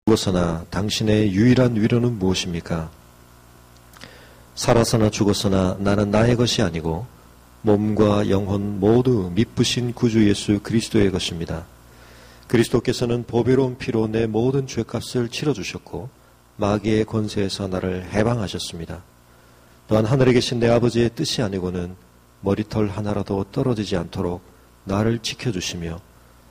죽었으나 당신의 유일한 위로는 무엇입니까? 살아서나 죽었으나 나는 나의 것이 아니고 몸과 영혼 모두 미쁘신 구주 예수 그리스도의 것입니다. 그리스도께서는 보배로운 피로 내 모든 죄값을 치러주셨고 마귀의 권세에서 나를 해방하셨습니다. 또한 하늘에 계신 내 아버지의 뜻이 아니고는 머리털 하나라도 떨어지지 않도록 나를 지켜주시며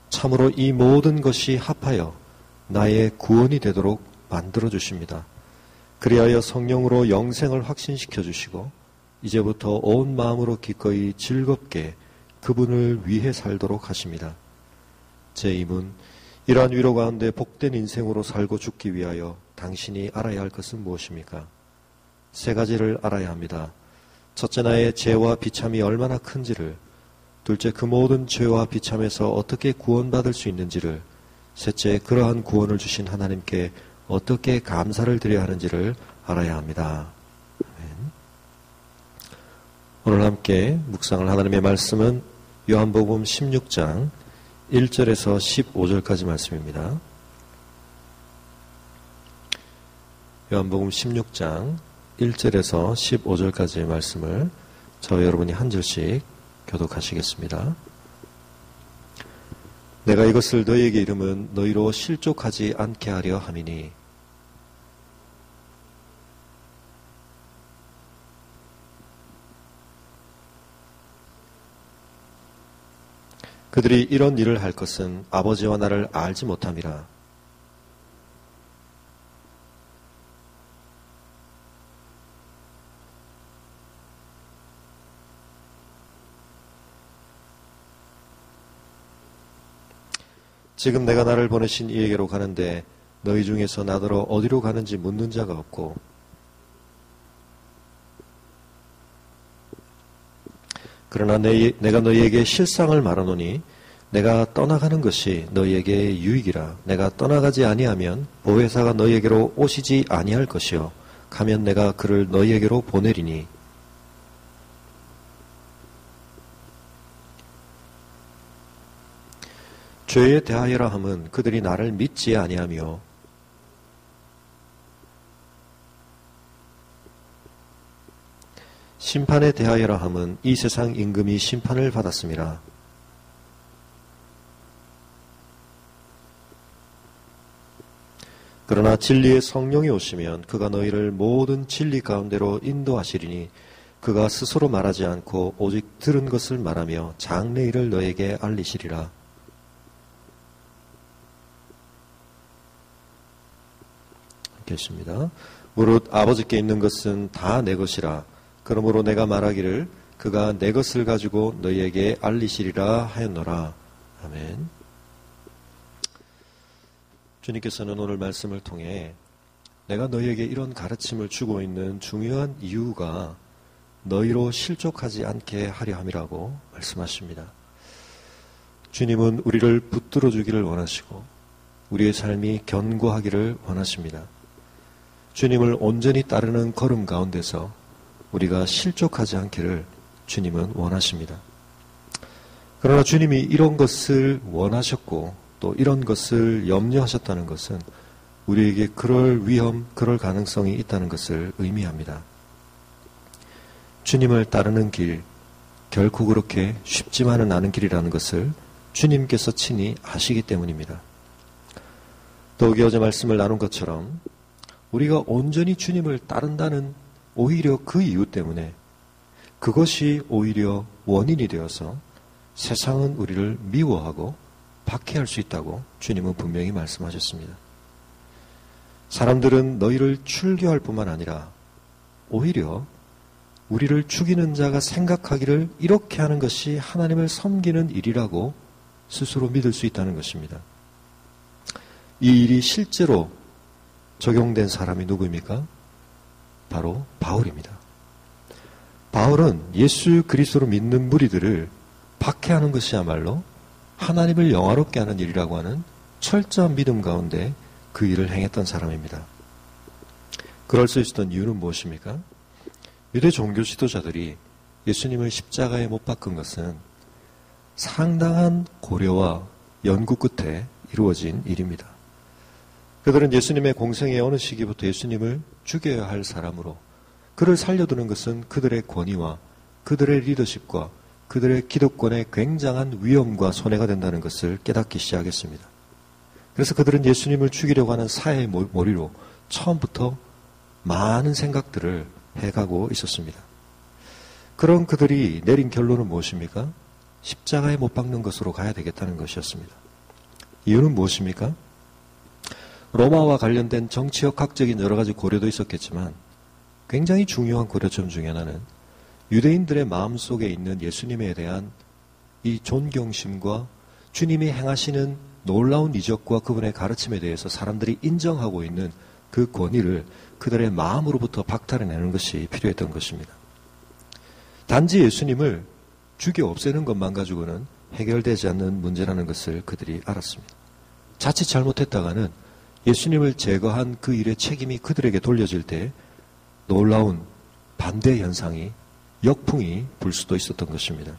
참으로 이 모든 것이 합하여 나의 구원이 되도록 만들어주십니다. 그리하여 성령으로 영생을 확신시켜 주시고 이제부터 온 마음으로 기꺼이 즐겁게 그분을 위해 살도록 하십니다. 제 임은 이러한 위로 가운데 복된 인생으로 살고 죽기 위하여 당신이 알아야 할 것은 무엇입니까? 세 가지를 알아야 합니다. 첫째, 나의 죄와 비참이 얼마나 큰지를, 둘째, 그 모든 죄와 비참에서 어떻게 구원받을 수 있는지를, 셋째, 그러한 구원을 주신 하나님께 어떻게 감사를 드려야 하는지를 알아야 합니다. 아멘. 오늘 함께 묵상할 하나님의 말씀은 요한복음 16장 1절에서 15절까지 말씀입니다. 요한복음 16장 1절에서 15절까지의 말씀을 저와 여러분이 한 절씩 교독하시겠습니다. 내가 이것을 너희에게 이름은 너희로 실족하지 않게 하려 함이니 그들이 이런 일을 할 것은 아버지와 나를 알지 못함이라. 지금 내가 나를 보내신 이에게로 가는데 너희 중에서 나더러 어디로 가는지 묻는 자가 없고 그러나 내가 너희에게 실상을 말하노니 내가 떠나가는 것이 너희에게 유익이라. 내가 떠나가지 아니하면 보혜사가 너희에게로 오시지 아니할 것이요 가면 내가 그를 너희에게로 보내리니 죄에 대하여라 함은 그들이 나를 믿지 아니하며 심판에 대하여라 함은 이 세상 임금이 심판을 받았음이라. 그러나 진리의 성령이 오시면 그가 너희를 모든 진리 가운데로 인도하시리니 그가 스스로 말하지 않고 오직 들은 것을 말하며 장래일을 너에게 알리시리라. 겠습니다. 무릇 아버지께 있는 것은 다 내 것이라. 그러므로 내가 말하기를 그가 내 것을 가지고 너희에게 알리시리라 하였노라. 아멘. 주님께서는 오늘 말씀을 통해 내가 너희에게 이런 가르침을 주고 있는 중요한 이유가 너희로 실족하지 않게 하려 함이라고 말씀하십니다. 주님은 우리를 붙들어 주기를 원하시고 우리의 삶이 견고하기를 원하십니다. 주님을 온전히 따르는 걸음 가운데서 우리가 실족하지 않기를 주님은 원하십니다. 그러나 주님이 이런 것을 원하셨고 또 이런 것을 염려하셨다는 것은 우리에게 그럴 위험, 그럴 가능성이 있다는 것을 의미합니다. 주님을 따르는 길, 결코 그렇게 쉽지만은 않은 길이라는 것을 주님께서 친히 아시기 때문입니다. 더욱이 어제 말씀을 나눈 것처럼 우리가 온전히 주님을 따른다는 오히려 그 이유 때문에 그것이 오히려 원인이 되어서 세상은 우리를 미워하고 박해할 수 있다고 주님은 분명히 말씀하셨습니다. 사람들은 너희를 출교할 뿐만 아니라 오히려 우리를 죽이는 자가 생각하기를 이렇게 하는 것이 하나님을 섬기는 일이라고 스스로 믿을 수 있다는 것입니다. 이 일이 실제로 적용된 사람이 누구입니까? 바로 바울입니다. 바울은 예수 그리스도로 믿는 무리들을 박해하는 것이야말로 하나님을 영화롭게 하는 일이라고 하는 철저한 믿음 가운데 그 일을 행했던 사람입니다. 그럴 수 있었던 이유는 무엇입니까? 유대 종교 지도자들이 예수님을 십자가에 못 박은 것은 상당한 고려와 연구 끝에 이루어진 일입니다. 그들은 예수님의 공생의 어느 시기부터 예수님을 죽여야 할 사람으로 그를 살려두는 것은 그들의 권위와 그들의 리더십과 그들의 기득권의 굉장한 위험과 손해가 된다는 것을 깨닫기 시작했습니다. 그래서 그들은 예수님을 죽이려고 하는 사해의 몰이로 처음부터 많은 생각들을 해가고 있었습니다. 그런 그들이 내린 결론은 무엇입니까? 십자가에 못 박는 것으로 가야 되겠다는 것이었습니다. 이유는 무엇입니까? 로마와 관련된 정치적 학적인 여러 가지 고려도 있었겠지만 굉장히 중요한 고려점 중에 하나는 유대인들의 마음속에 있는 예수님에 대한 이 존경심과 주님이 행하시는 놀라운 이적과 그분의 가르침에 대해서 사람들이 인정하고 있는 그 권위를 그들의 마음으로부터 박탈해내는 것이 필요했던 것입니다. 단지 예수님을 죽여 없애는 것만 가지고는 해결되지 않는 문제라는 것을 그들이 알았습니다. 자칫 잘못했다가는 예수님을 제거한 그 일의 책임이 그들에게 돌려질 때 놀라운 반대 현상이 역풍이 불 수도 있었던 것입니다.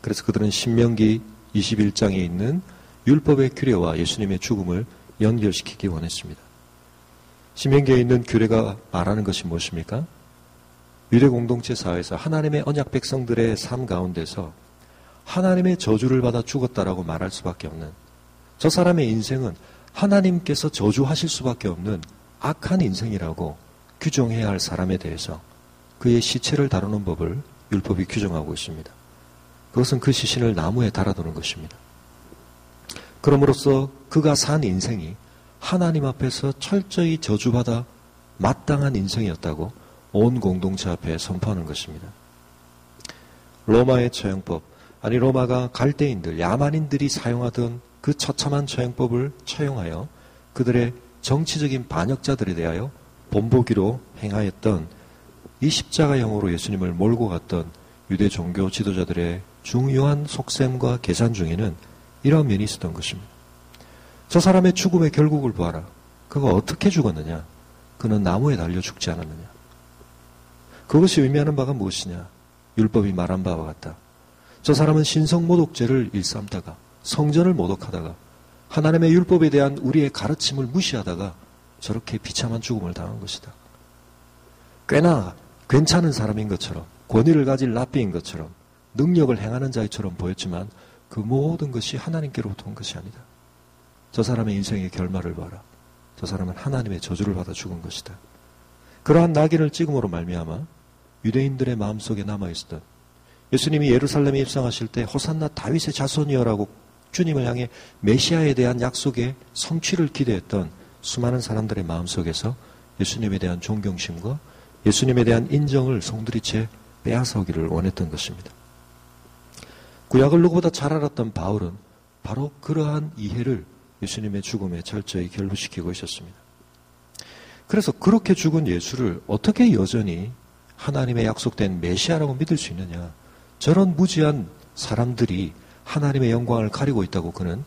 그래서 그들은 신명기 21장에 있는 율법의 규례와 예수님의 죽음을 연결시키기 원했습니다. 신명기에 있는 규례가 말하는 것이 무엇입니까? 유대 공동체 사회에서 하나님의 언약 백성들의 삶 가운데서 하나님의 저주를 받아 죽었다라고 말할 수밖에 없는, 저 사람의 인생은 하나님께서 저주하실 수밖에 없는 악한 인생이라고 규정해야 할 사람에 대해서 그의 시체를 다루는 법을 율법이 규정하고 있습니다. 그것은 그 시신을 나무에 달아두는 것입니다. 그럼으로써 그가 산 인생이 하나님 앞에서 철저히 저주받아 마땅한 인생이었다고 온 공동체 앞에 선포하는 것입니다. 로마의 처형법, 아니 로마가 갈대인들, 야만인들이 사용하던 그 처참한 처형법을 처용하여 그들의 정치적인 반역자들에 대하여 본보기로 행하였던 이 십자가형으로 예수님을 몰고 갔던 유대 종교 지도자들의 중요한 속셈과 계산 중에는 이러한 면이 있었던 것입니다. 저 사람의 죽음의 결국을 보아라. 그가 어떻게 죽었느냐? 그는 나무에 달려 죽지 않았느냐? 그것이 의미하는 바가 무엇이냐? 율법이 말한 바와 같다. 저 사람은 신성모독죄를 일삼다가 성전을 모독하다가 하나님의 율법에 대한 우리의 가르침을 무시하다가 저렇게 비참한 죽음을 당한 것이다. 꽤나 괜찮은 사람인 것처럼, 권위를 가질 랍비인 것처럼, 능력을 행하는 자처럼 보였지만 그 모든 것이 하나님께로부터 온 것이 아니다. 저 사람의 인생의 결말을 봐라. 저 사람은 하나님의 저주를 받아 죽은 것이다. 그러한 낙인을 찍음으로 말미암아 유대인들의 마음속에 남아있었던, 예수님이 예루살렘에 입성하실 때 호산나 다윗의 자손이여라고 주님을 향해 메시아에 대한 약속의 성취를 기대했던 수많은 사람들의 마음속에서 예수님에 대한 존경심과 예수님에 대한 인정을 송두리째 빼앗아오기를 원했던 것입니다. 구약을 누구보다 잘 알았던 바울은 바로 그러한 이해를 예수님의 죽음에 철저히 결부시키고 있었습니다. 그래서 그렇게 죽은 예수를 어떻게 여전히 하나님의 약속된 메시아라고 믿을 수 있느냐? 저런 무지한 사람들이 하나님의 영광을 가리고 있다고 그는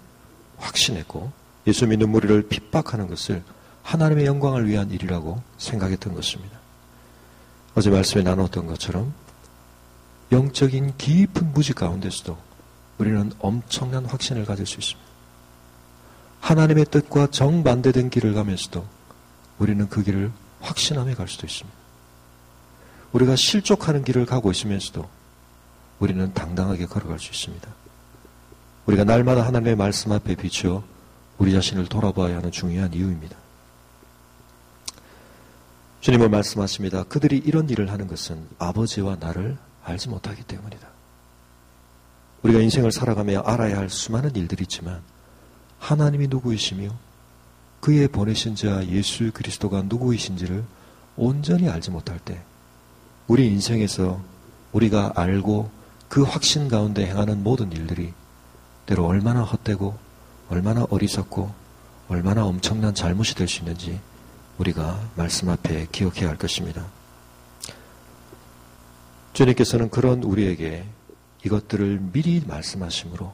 확신했고, 예수 믿는 무리를 핍박하는 것을 하나님의 영광을 위한 일이라고 생각했던 것입니다. 어제 말씀에 나눴던 것처럼 영적인 깊은 무지 가운데서도 우리는 엄청난 확신을 가질 수 있습니다. 하나님의 뜻과 정반대된 길을 가면서도 우리는 그 길을 확신하며 갈 수도 있습니다. 우리가 실족하는 길을 가고 있으면서도 우리는 당당하게 걸어갈 수 있습니다. 우리가 날마다 하나님의 말씀 앞에 비추어 우리 자신을 돌아봐야 하는 중요한 이유입니다. 주님은 말씀하십니다. 그들이 이런 일을 하는 것은 아버지와 나를 알지 못하기 때문이다. 우리가 인생을 살아가며 알아야 할 수많은 일들이 있지만 하나님이 누구이시며 그의 보내신 자 예수 그리스도가 누구이신지를 온전히 알지 못할 때 우리 인생에서 우리가 알고 그 확신 가운데 행하는 모든 일들이 때로 얼마나 헛되고 얼마나 어리석고 얼마나 엄청난 잘못이 될 수 있는지 우리가 말씀 앞에 기억해야 할 것입니다. 주님께서는 그런 우리에게 이것들을 미리 말씀하시므로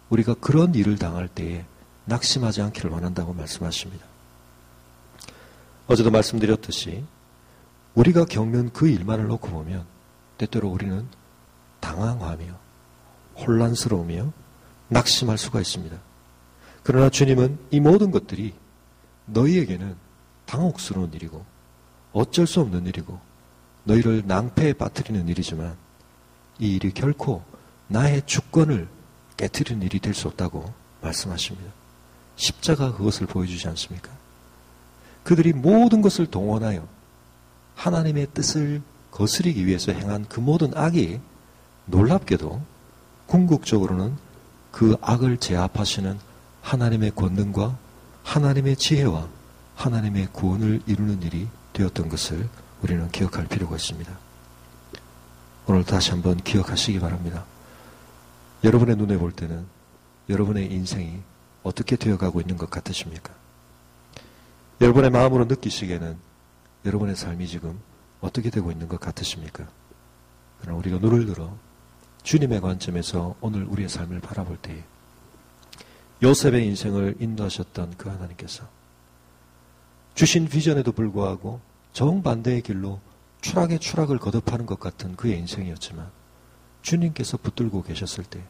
우리가 그런 일을 당할 때에 낙심하지 않기를 원한다고 말씀하십니다. 어제도 말씀드렸듯이 우리가 겪는 그 일만을 놓고 보면 때때로 우리는 당황하며 혼란스러우며 낙심할 수가 있습니다. 그러나 주님은 이 모든 것들이 너희에게는 당혹스러운 일이고 어쩔 수 없는 일이고 너희를 낭패에 빠뜨리는 일이지만 이 일이 결코 나의 주권을 깨트리는 일이 될 수 없다고 말씀하십니다. 십자가 그것을 보여주지 않습니까? 그들이 모든 것을 동원하여 하나님의 뜻을 거스르기 위해서 행한 그 모든 악이 놀랍게도 궁극적으로는 그 악을 제압하시는 하나님의 권능과 하나님의 지혜와 하나님의 구원을 이루는 일이 되었던 것을 우리는 기억할 필요가 있습니다. 오늘 다시 한번 기억하시기 바랍니다. 여러분의 눈에 볼 때는 여러분의 인생이 어떻게 되어가고 있는 것 같으십니까? 여러분의 마음으로 느끼시기에는 여러분의 삶이 지금 어떻게 되고 있는 것 같으십니까? 그러나 우리가 눈을 들어 주님의 관점에서 오늘 우리의 삶을 바라볼 때에 요셉의 인생을 인도하셨던 그 하나님께서 주신 비전에도 불구하고 정반대의 길로 추락의 추락을 거듭하는 것 같은 그의 인생이었지만 주님께서 붙들고 계셨을 때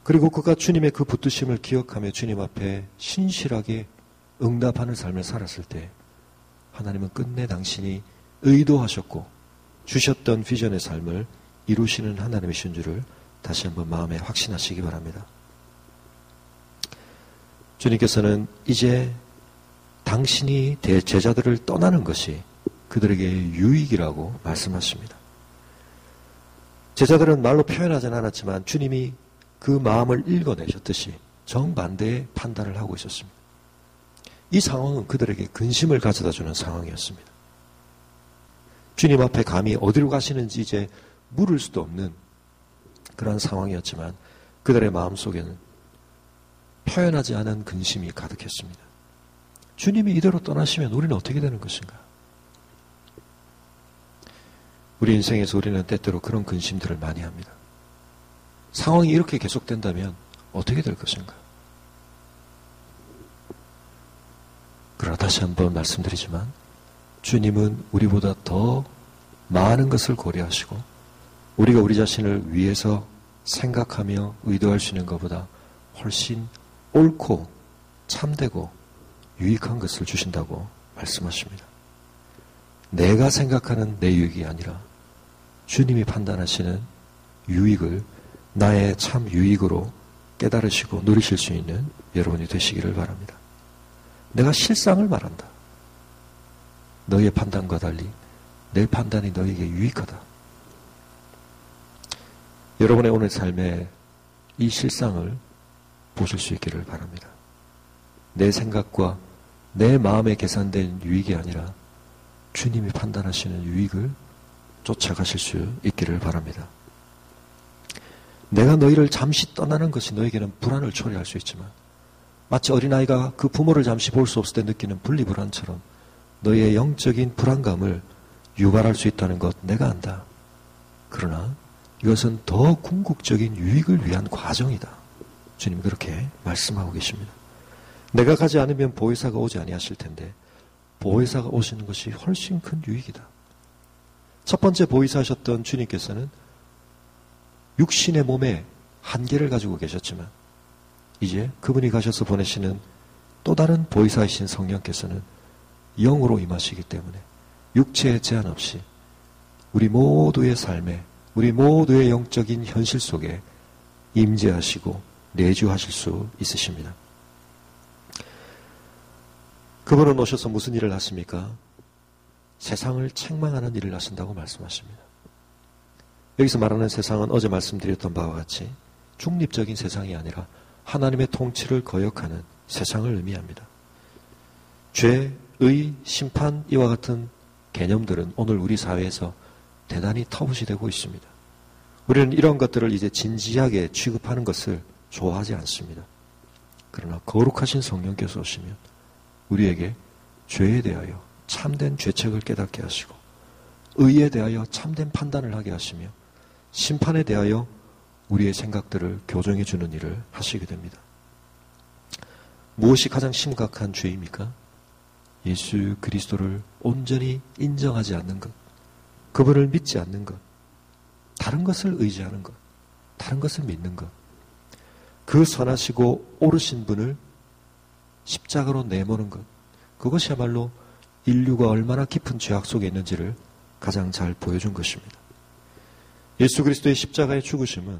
그리고 그가 주님의 그 붙드심을 기억하며 주님 앞에 신실하게 응답하는 삶을 살았을 때 하나님은 끝내 당신이 의도하셨고 주셨던 비전의 삶을 이루시는 하나님이신 줄을 다시 한번 마음에 확신하시기 바랍니다. 주님께서는 이제 당신이 제자들을 떠나는 것이 그들에게 유익이라고 말씀하십니다. 제자들은 말로 표현하진 않았지만 주님이 그 마음을 읽어내셨듯이 정반대의 판단을 하고 있었습니다. 이 상황은 그들에게 근심을 가져다주는 상황이었습니다. 주님 앞에 감히 어디로 가시는지 이제 물을 수도 없는 그런 상황이었지만 그들의 마음속에는 표현하지 않은 근심이 가득했습니다. 주님이 이대로 떠나시면 우리는 어떻게 되는 것인가? 우리 인생에서 우리는 때때로 그런 근심들을 많이 합니다. 상황이 이렇게 계속된다면 어떻게 될 것인가? 그러나 다시 한번 말씀드리지만 주님은 우리보다 더 많은 것을 고려하시고 우리가 우리 자신을 위해서 생각하며 의도할 수 있는 것보다 훨씬 옳고 참되고 유익한 것을 주신다고 말씀하십니다. 내가 생각하는 내 유익이 아니라 주님이 판단하시는 유익을 나의 참 유익으로 깨달으시고 누리실 수 있는 여러분이 되시기를 바랍니다. 내가 실상을 말한다. 너희의 판단과 달리 내 판단이 너희에게 유익하다. 여러분의 오늘 삶에 이 실상을 보실 수 있기를 바랍니다. 내 생각과 내 마음에 계산된 유익이 아니라 주님이 판단하시는 유익을 쫓아가실 수 있기를 바랍니다. 내가 너희를 잠시 떠나는 것이 너에게는 불안을 초래할 수 있지만 마치 어린아이가 그 부모를 잠시 볼 수 없을 때 느끼는 분리불안처럼 너희의 영적인 불안감을 유발할 수 있다는 것 내가 안다. 그러나 이것은 더 궁극적인 유익을 위한 과정이다. 주님 그렇게 말씀하고 계십니다. 내가 가지 않으면 보혜사가 오지 아니하실 텐데 보혜사가 오시는 것이 훨씬 큰 유익이다. 첫 번째 보혜사하셨던 주님께서는 육신의 몸에 한계를 가지고 계셨지만 이제 그분이 가셔서 보내시는 또 다른 보혜사이신 성령께서는 영으로 임하시기 때문에 육체의 제한 없이 우리 모두의 삶에 우리 모두의 영적인 현실 속에 임재하시고 내주하실 수 있으십니다. 그분은 오셔서 무슨 일을 하십니까? 세상을 책망하는 일을 하신다고 말씀하십니다. 여기서 말하는 세상은 어제 말씀드렸던 바와 같이 중립적인 세상이 아니라 하나님의 통치를 거역하는 세상을 의미합니다. 죄, 의, 심판 이와 같은 개념들은 오늘 우리 사회에서 대단히 터부시 되고 있습니다. 우리는 이런 것들을 이제 진지하게 취급하는 것을 좋아하지 않습니다. 그러나 거룩하신 성령께서 오시면 우리에게 죄에 대하여 참된 죄책을 깨닫게 하시고 의에 대하여 참된 판단을 하게 하시며 심판에 대하여 우리의 생각들을 교정해 주는 일을 하시게 됩니다. 무엇이 가장 심각한 죄입니까? 예수 그리스도를 온전히 인정하지 않는 것, 그분을 믿지 않는 것, 다른 것을 의지하는 것, 다른 것을 믿는 것, 그 선하시고 옳으신 분을 십자가로 내모는 것, 그것이야말로 인류가 얼마나 깊은 죄악 속에 있는지를 가장 잘 보여준 것입니다. 예수 그리스도의 십자가의 죽으심은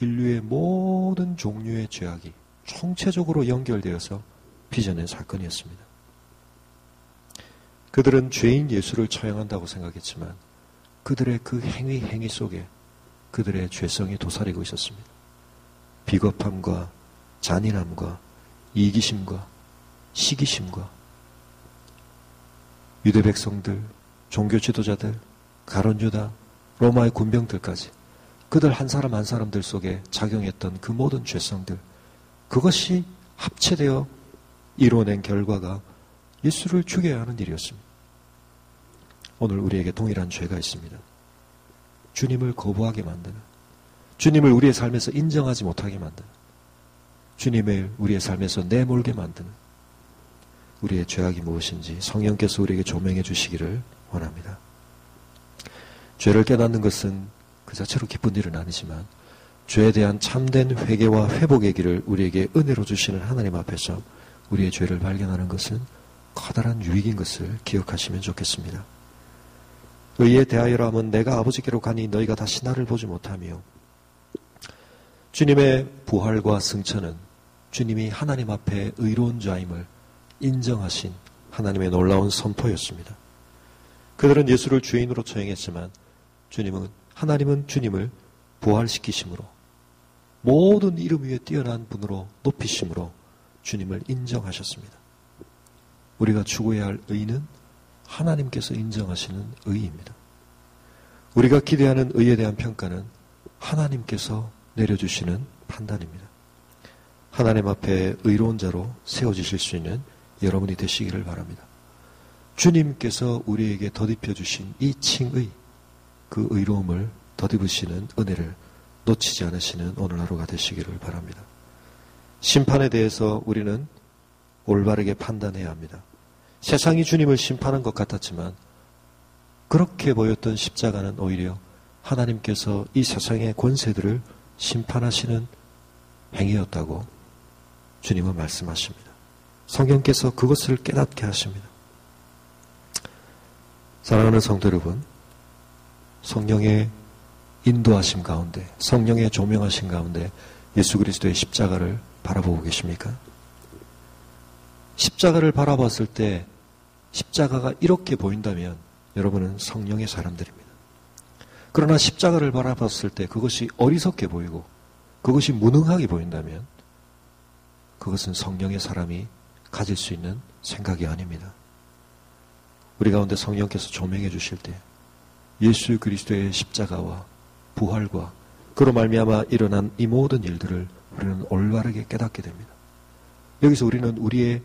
인류의 모든 종류의 죄악이 총체적으로 연결되어서 빚어낸 사건이었습니다. 그들은 죄인 예수를 처형한다고 생각했지만 그들의 그 행위 속에 그들의 죄성이 도사리고 있었습니다. 비겁함과 잔인함과 이기심과 시기심과 유대 백성들, 종교 지도자들, 가룟 유다, 로마의 군병들까지 그들 한 사람 한 사람들 속에 작용했던 그 모든 죄성들, 그것이 합체되어 이뤄낸 결과가 예수를 죽여야 하는 일이었습니다. 오늘 우리에게 동일한 죄가 있습니다. 주님을 거부하게 만드는, 주님을 우리의 삶에서 인정하지 못하게 만드는, 주님을 우리의 삶에서 내몰게 만드는 우리의 죄악이 무엇인지 성령께서 우리에게 조명해 주시기를 원합니다. 죄를 깨닫는 것은 그 자체로 기쁜 일은 아니지만 죄에 대한 참된 회개와 회복의 길을 우리에게 은혜로 주시는 하나님 앞에서 우리의 죄를 발견하는 것은 커다란 유익인 것을 기억하시면 좋겠습니다. 의에 대하여라 하면 내가 아버지께로 가니 너희가 다시 나를 보지 못하며, 주님의 부활과 승천은 주님이 하나님 앞에 의로운 자임을 인정하신 하나님의 놀라운 선포였습니다. 그들은 예수를 죄인으로 처형했지만 하나님은 주님을 부활시키심으로, 모든 이름 위에 뛰어난 분으로 높이심으로 주님을 인정하셨습니다. 우리가 추구해야 할 의는 하나님께서 인정하시는 의입니다. 우리가 기대하는 의에 대한 평가는 하나님께서 내려주시는 판단입니다. 하나님 앞에 의로운 자로 세워지실 수 있는 여러분이 되시기를 바랍니다. 주님께서 우리에게 덧입혀 주신 이 칭의, 그 의로움을 덧입으시는 은혜를 놓치지 않으시는 오늘 하루가 되시기를 바랍니다. 심판에 대해서 우리는 올바르게 판단해야 합니다. 세상이 주님을 심판한 것 같았지만 그렇게 보였던 십자가는 오히려 하나님께서 이 세상의 권세들을 심판하시는 행위였다고 주님은 말씀하십니다. 성령께서 그것을 깨닫게 하십니다. 사랑하는 성도 여러분, 성령의 인도하심 가운데, 성령의 조명하심 가운데 예수 그리스도의 십자가를 바라보고 계십니까? 십자가를 바라봤을 때 십자가가 이렇게 보인다면 여러분은 성령의 사람들입니다. 그러나 십자가를 바라봤을 때 그것이 어리석게 보이고 그것이 무능하게 보인다면 그것은 성령의 사람이 가질 수 있는 생각이 아닙니다. 우리 가운데 성령께서 조명해 주실 때 예수 그리스도의 십자가와 부활과 그로 말미암아 일어난 이 모든 일들을 우리는 올바르게 깨닫게 됩니다. 여기서 우리는 우리의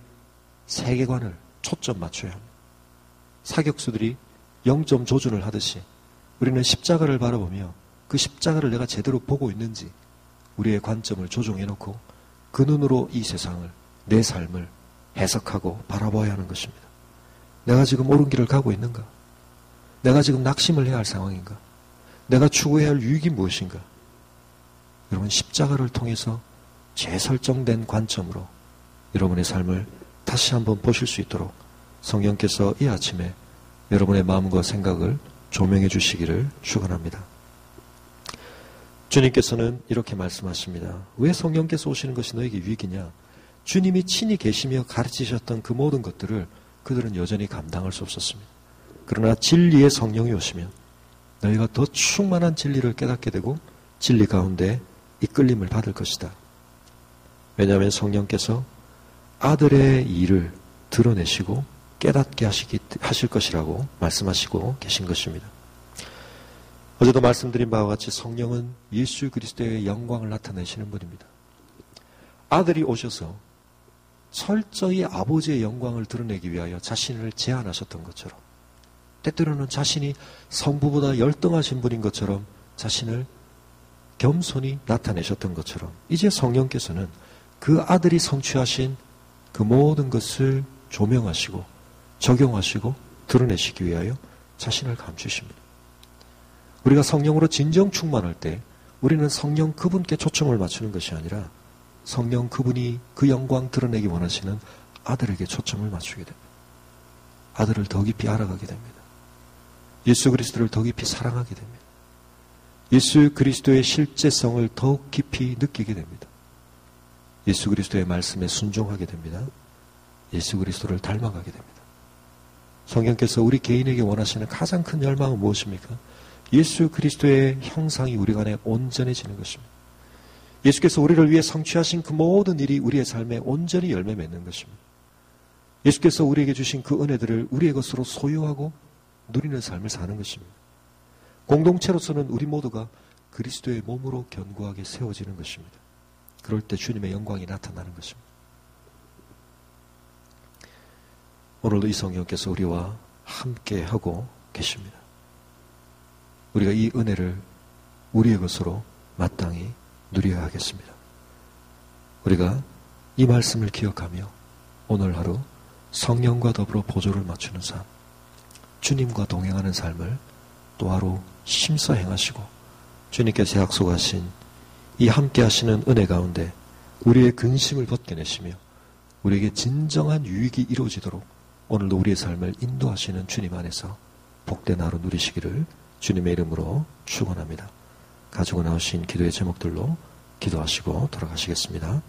세계관을 초점 맞춰야 합니다. 사격수들이 0점 조준을 하듯이 우리는 십자가를 바라보며 그 십자가를 내가 제대로 보고 있는지 우리의 관점을 조정해놓고 그 눈으로 이 세상을, 내 삶을 해석하고 바라봐야 하는 것입니다. 내가 지금 옳은 길을 가고 있는가? 내가 지금 낙심을 해야 할 상황인가? 내가 추구해야 할 유익이 무엇인가? 여러분, 십자가를 통해서 재설정된 관점으로 여러분의 삶을 다시 한번 보실 수 있도록 성령께서 이 아침에 여러분의 마음과 생각을 조명해 주시기를 축원합니다. 주님께서는 이렇게 말씀하십니다. 왜 성령께서 오시는 것이 너에게 유익이냐? 주님이 친히 계시며 가르치셨던 그 모든 것들을 그들은 여전히 감당할 수 없었습니다. 그러나 진리의 성령이 오시면 너희가 더 충만한 진리를 깨닫게 되고 진리 가운데 이끌림을 받을 것이다. 왜냐하면 성령께서 아들의 일을 드러내시고 깨닫게 하실 것이라고 말씀하시고 계신 것입니다. 어제도 말씀드린 바와 같이 성령은 예수 그리스도의 영광을 나타내시는 분입니다. 아들이 오셔서 철저히 아버지의 영광을 드러내기 위하여 자신을 제한하셨던 것처럼, 때때로는 자신이 성부보다 열등하신 분인 것처럼 자신을 겸손히 나타내셨던 것처럼, 이제 성령께서는 그 아들이 성취하신 그 모든 것을 조명하시고 적용하시고 드러내시기 위하여 자신을 감추십니다. 우리가 성령으로 진정 충만할 때 우리는 성령 그분께 초점을 맞추는 것이 아니라 성령 그분이 그 영광 드러내기 원하시는 아들에게 초점을 맞추게 됩니다. 아들을 더 깊이 알아가게 됩니다. 예수 그리스도를 더 깊이 사랑하게 됩니다. 예수 그리스도의 실제성을 더욱 깊이 느끼게 됩니다. 예수 그리스도의 말씀에 순종하게 됩니다. 예수 그리스도를 닮아가게 됩니다. 성경께서 우리 개인에게 원하시는 가장 큰 열망은 무엇입니까? 예수 그리스도의 형상이 우리 안에 온전해지는 것입니다. 예수께서 우리를 위해 성취하신 그 모든 일이 우리의 삶에 온전히 열매 맺는 것입니다. 예수께서 우리에게 주신 그 은혜들을 우리의 것으로 소유하고 누리는 삶을 사는 것입니다. 공동체로서는 우리 모두가 그리스도의 몸으로 견고하게 세워지는 것입니다. 그럴 때 주님의 영광이 나타나는 것입니다. 오늘도 이 성령께서 우리와 함께 하고 계십니다. 우리가 이 은혜를 우리의 것으로 마땅히 누려야 하겠습니다. 우리가 이 말씀을 기억하며 오늘 하루 성령과 더불어 보조를 맞추는 삶, 주님과 동행하는 삶을 또 하루 힘써 행하시고 주님께서 약속하신 이 함께 하시는 은혜 가운데 우리의 근심을 벗겨내시며 우리에게 진정한 유익이 이루어지도록 오늘도 우리의 삶을 인도하시는 주님 안에서 복된 하루 누리시기를 주님의 이름으로 축원합니다. 가지고 나오신 기도의 제목들로 기도하시고 돌아가시겠습니다.